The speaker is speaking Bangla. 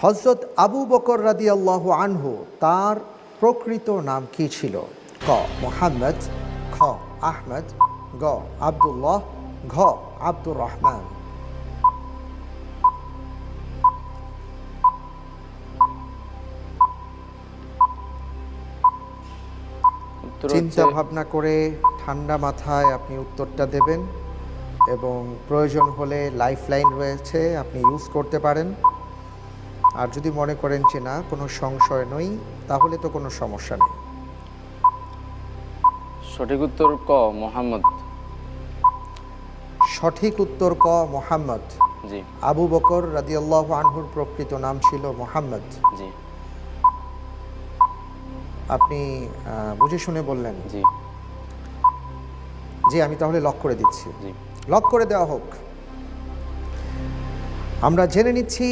হযরত আবু বকর রাদিয়াল্লাহু আনহু তার প্রকৃত নাম কি ছিল? ক মুহাম্মদ, খ আহমদ, গ আব্দুল্লাহ, ঘ আব্দুর রহমান। উত্তর চিন্তা হচ্ছে ভাবনা করে ঠান্ডা মাথায় আপনি উত্তরটা দেবেন এবং প্রয়োজন হলে লাইফলাইন রয়েছে, আপনি ইউজ করতে পারেন। আর যদি মনে করেন যে না কোনো সংশয় নেই, তাহলে তো কোনো সমস্যা নেই। সঠিক উত্তর ক মোহাম্মদ। সঠিক উত্তর ক মুহাম্মদ। জি আবু বকর রাদিয়াল্লাহু আনহুর প্রকৃত নাম ছিল মুহাম্মদ। জি আপনি বুঝে শুনে বললেন। জি জি, আমি তাহলে লক করে দিচ্ছি। জি লক করে দেওয়া হোক। আমরা জেনে নিচ্ছি